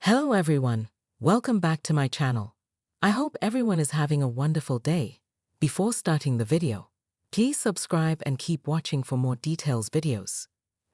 Hello everyone, welcome back to my channel. I hope everyone is having a wonderful day. Before starting the video, please subscribe and keep watching for more details videos.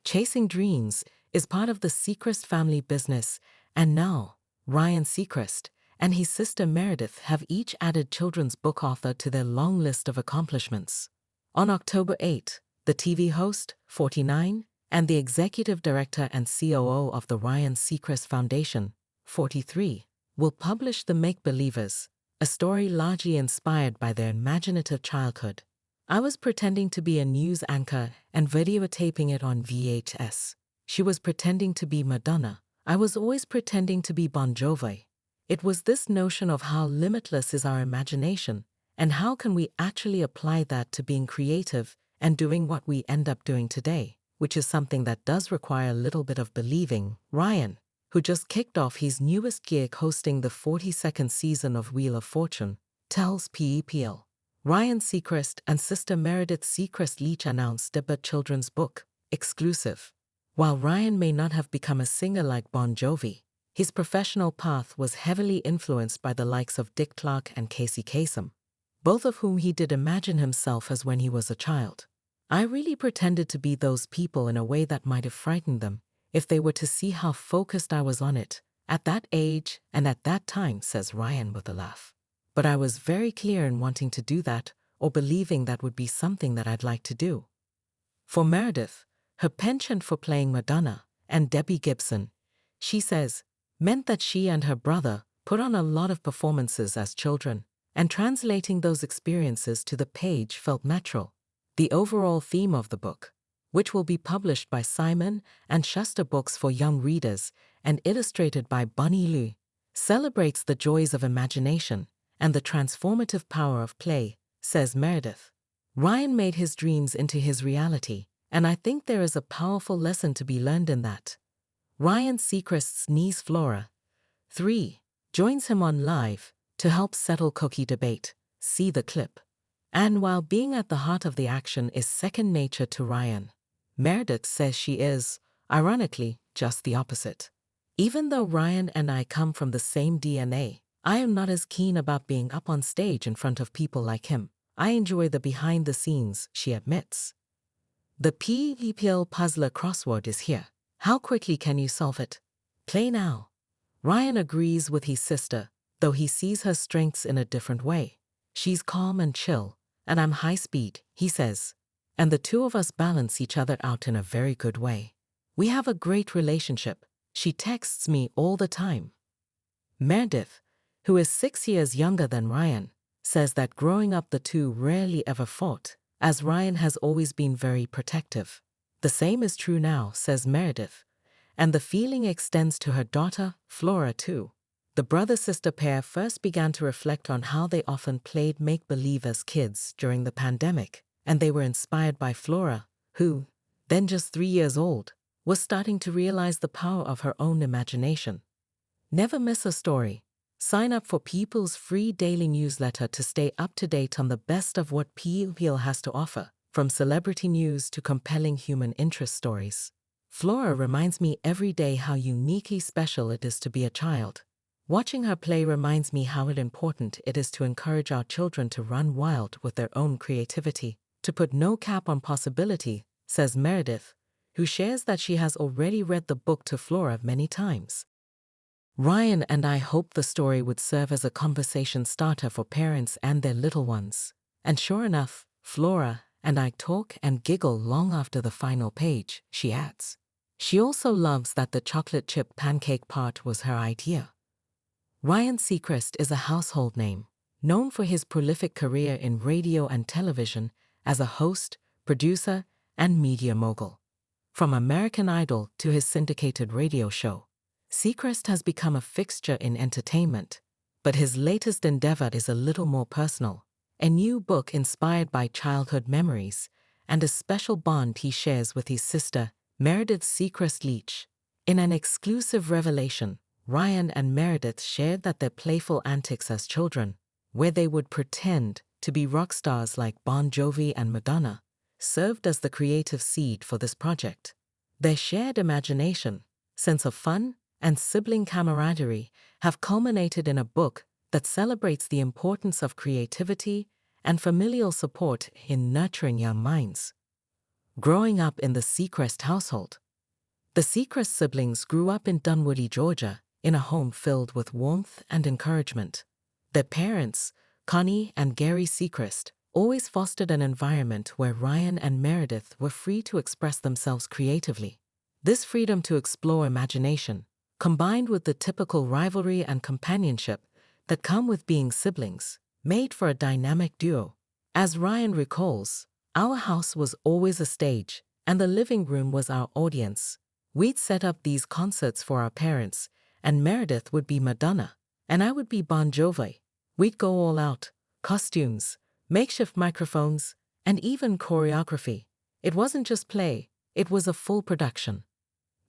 Chasing Dreams is part of the Seacrest family business, and now Ryan Seacrest and his sister Meredith have each added children's book author to their long list of accomplishments. On October 8, the TV host, 49, and the executive director and COO of the Ryan Seacrest Foundation, 43, will publish The Make-Believers, a story largely inspired by their imaginative childhood. I was pretending to be a news anchor and videotaping it on VHS. She was pretending to be Madonna. I was always pretending to be Bon Jovi. It was this notion of how limitless is our imagination, and how can we actually apply that to being creative and doing what we end up doing today, which is something that does require a little bit of believing. Ryan, who just kicked off his newest gig hosting the 42nd season of Wheel of Fortune, tells PEPL. Ryan Seacrest and sister Meredith Seacrest each announced debut children's book, Exclusive. While Ryan may not have become a singer like Bon Jovi, his professional path was heavily influenced by the likes of Dick Clark and Casey Kasem, both of whom he did imagine himself as when he was a child. I really pretended to be those people in a way that might have frightened them if they were to see how focused I was on it at that age and at that time, says Ryan with a laugh. But I was very clear in wanting to do that or believing that would be something that I'd like to do. For Meredith, her penchant for playing Madonna and Debbie Gibson, she says, meant that she and her brother put on a lot of performances as children, and translating those experiences to the page felt natural. The overall theme of the book, which will be published by Simon & Schuster Books for young readers and illustrated by Bunny Liu, celebrates the joys of imagination and the transformative power of play, says Meredith. Ryan made his dreams into his reality, and I think there is a powerful lesson to be learned in that. Ryan Seacrest's niece Flora, 3, joins him on Live to help settle cookie debate. See the clip. And while being at the heart of the action is second nature to Ryan, Meredith says she is, ironically, just the opposite. Even though Ryan and I come from the same DNA, I am not as keen about being up on stage in front of people like him. I enjoy the behind the scenes, she admits. The PEPL puzzler crossword is here. How quickly can you solve it? Play now. Ryan agrees with his sister, though he sees her strengths in a different way. She's calm and chill, and I'm high speed, he says. And the two of us balance each other out in a very good way. We have a great relationship. She texts me all the time. Meredith, who is 6 years younger than Ryan, says that growing up the two rarely ever fought, as Ryan has always been very protective. The same is true now, says Meredith, and the feeling extends to her daughter, Flora, too. The brother-sister pair first began to reflect on how they often played make-believe as kids during the pandemic, and they were inspired by Flora, who, then just 3 years old, was starting to realize the power of her own imagination. Never miss a story. Sign up for People's free daily newsletter to stay up to date on the best of what PEPL has to offer, from celebrity news to compelling human interest stories. Flora reminds me every day how uniquely special it is to be a child. Watching her play reminds me how important it is to encourage our children to run wild with their own creativity, to put no cap on possibility, says Meredith, who shares that she has already read the book to Flora many times. Ryan and I hoped the story would serve as a conversation starter for parents and their little ones. And sure enough, Flora and I talk and giggle long after the final page, she adds. She also loves that the chocolate chip pancake part was her idea. Ryan Seacrest is a household name, known for his prolific career in radio and television as a host, producer, and media mogul. From American Idol to his syndicated radio show, Seacrest has become a fixture in entertainment, but his latest endeavor is a little more personal, a new book inspired by childhood memories, and a special bond he shares with his sister, Meredith Seacrest Leach. In an exclusive revelation, Ryan and Meredith shared that their playful antics as children, where they would pretend to be rock stars like Bon Jovi and Madonna, served as the creative seed for this project. Their shared imagination, sense of fun, and sibling camaraderie have culminated in a book that celebrates the importance of creativity and familial support in nurturing young minds. Growing up in the Seacrest household. The Seacrest siblings grew up in Dunwoody, Georgia, in a home filled with warmth and encouragement. Their parents, Connie and Gary Seacrest, always fostered an environment where Ryan and Meredith were free to express themselves creatively. This freedom to explore imagination, combined with the typical rivalry and companionship that come with being siblings, made for a dynamic duo. As Ryan recalls, our house was always a stage, and the living room was our audience. We'd set up these concerts for our parents, and Meredith would be Madonna, and I would be Bon Jovi. We'd go all out, costumes, makeshift microphones, and even choreography. It wasn't just play, it was a full production.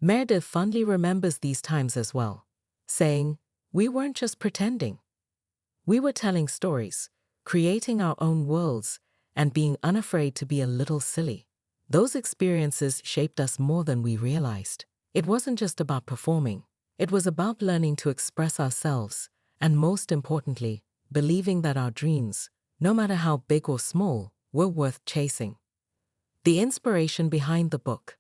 Meredith fondly remembers these times as well, saying, "We weren't just pretending. We were telling stories, creating our own worlds, and being unafraid to be a little silly." Those experiences shaped us more than we realized. It wasn't just about performing. It was about learning to express ourselves, and most importantly, believing that our dreams, no matter how big or small, were worth chasing. The inspiration behind the book.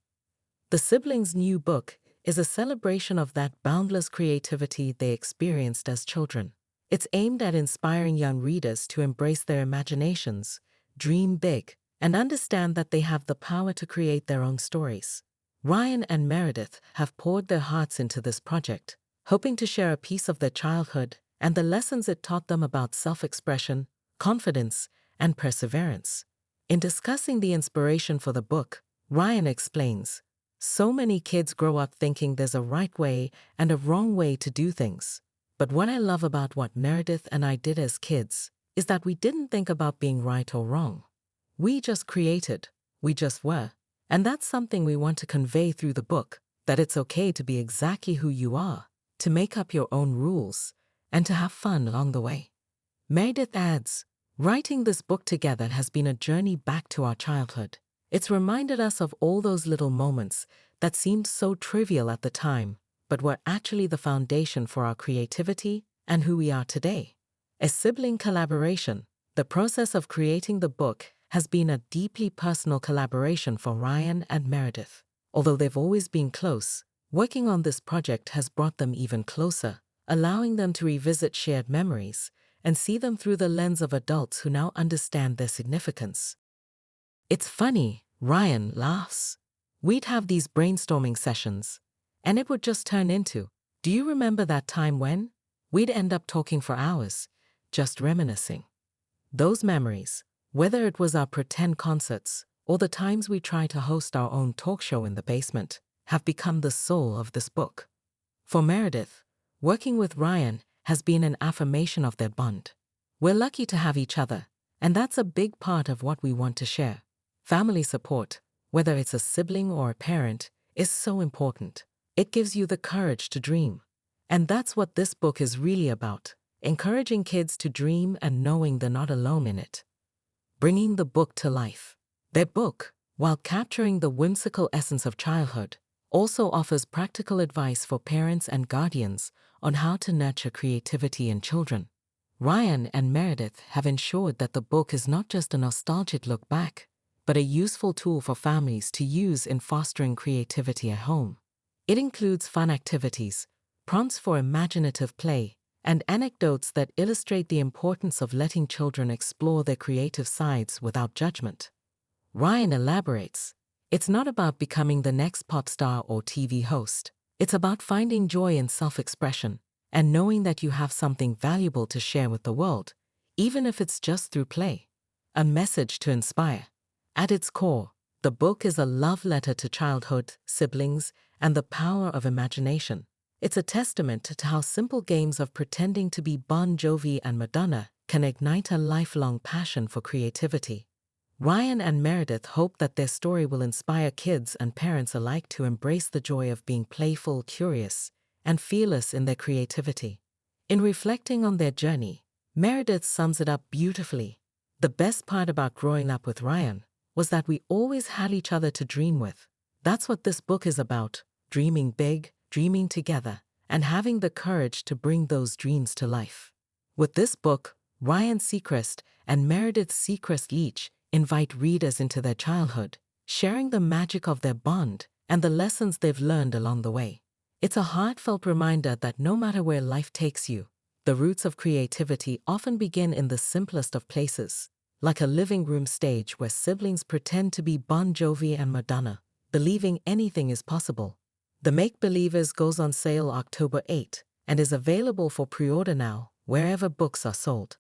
The siblings' new book is a celebration of that boundless creativity they experienced as children. It's aimed at inspiring young readers to embrace their imaginations, dream big, and understand that they have the power to create their own stories. Ryan and Meredith have poured their hearts into this project, hoping to share a piece of their childhood and the lessons it taught them about self-expression, confidence, and perseverance. In discussing the inspiration for the book, Ryan explains, "So many kids grow up thinking there's a right way and a wrong way to do things. But what I love about what Meredith and I did as kids is that we didn't think about being right or wrong. We just created, we just were. And that's something we want to convey through the book, that it's okay to be exactly who you are, to make up your own rules, and to have fun along the way." Meredith adds, "Writing this book together has been a journey back to our childhood. It's reminded us of all those little moments that seemed so trivial at the time, but were actually the foundation for our creativity and who we are today." A sibling collaboration. The process of creating the book has been a deeply personal collaboration for Ryan and Meredith. Although they've always been close, working on this project has brought them even closer, allowing them to revisit shared memories and see them through the lens of adults who now understand their significance. "It's funny," Ryan laughs. "We'd have these brainstorming sessions, and it would just turn into, 'Do you remember that time when?' We'd end up talking for hours, just reminiscing. Those memories, whether it was our pretend concerts or the times we tried to host our own talk show in the basement, have become the soul of this book." For Meredith, working with Ryan has been an affirmation of their bond. "We're lucky to have each other, and that's a big part of what we want to share. Family support, whether it's a sibling or a parent, is so important. It gives you the courage to dream. And that's what this book is really about, encouraging kids to dream and knowing they're not alone in it." Bringing the book to life. Their book, while capturing the whimsical essence of childhood, also offers practical advice for parents and guardians on how to nurture creativity in children. Ryan and Meredith have ensured that the book is not just a nostalgic look back, but a useful tool for families to use in fostering creativity at home. It includes fun activities, prompts for imaginative play, and anecdotes that illustrate the importance of letting children explore their creative sides without judgment. Ryan elaborates, "It's not about becoming the next pop star or TV host. It's about finding joy in self-expression and knowing that you have something valuable to share with the world, even if it's just through play." A message to inspire. At its core, the book is a love letter to childhood, siblings, and the power of imagination. It's a testament to how simple games of pretending to be Bon Jovi and Madonna can ignite a lifelong passion for creativity. Ryan and Meredith hope that their story will inspire kids and parents alike to embrace the joy of being playful, curious, and fearless in their creativity. In reflecting on their journey, Meredith sums it up beautifully. "The best part about growing up with Ryan was that we always had each other to dream with. That's what this book is about, dreaming big, dreaming together, and having the courage to bring those dreams to life. With this book, Ryan Seacrest and Meredith Seacrest Leach invite readers into their childhood, sharing the magic of their bond and the lessons they've learned along the way. It's a heartfelt reminder that no matter where life takes you, the roots of creativity often begin in the simplest of places, like a living room stage where siblings pretend to be Bon Jovi and Madonna, believing anything is possible. The Make-Believers goes on sale October 8 and is available for pre-order now, wherever books are sold.